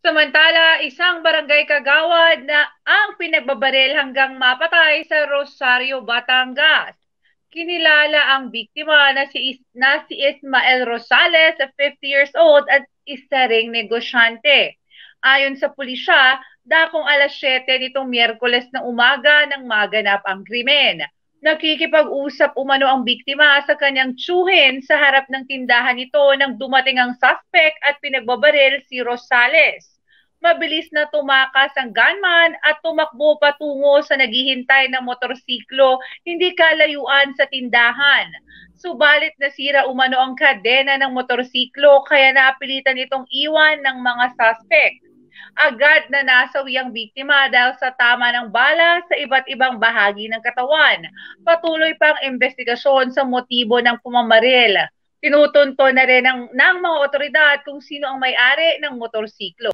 Samantala, isang barangay kagawad na ang pinagbabaril hanggang mapatay sa Rosario, Batangas. Kinilala ang biktima na si Ismael Rosales, 50 years old at isa ring negosyante. Ayon sa pulisya, dakong alas 7 nitong Miyerkules na umaga nang maganap ang krimen. Nakikipag-usap umano ang biktima sa kanyang tsuhin sa harap ng tindahan nito nang dumating ang suspect at pinagbabaril si Rosales. Mabilis na tumakas ang gunman at tumakbo patungo sa naghihintay na motorsiklo hindi kalayuan sa tindahan. Subalit nasira umano ang kadena ng motorsiklo kaya napilitan itong iwan ng mga suspect. Agad na nasawi ang biktima dahil sa tama ng bala sa iba't ibang bahagi ng katawan. Patuloy pang investigasyon sa motibo ng pumamaril. Tinutunto na rin ng mga otoridad kung sino ang may-ari ng motorsiklo.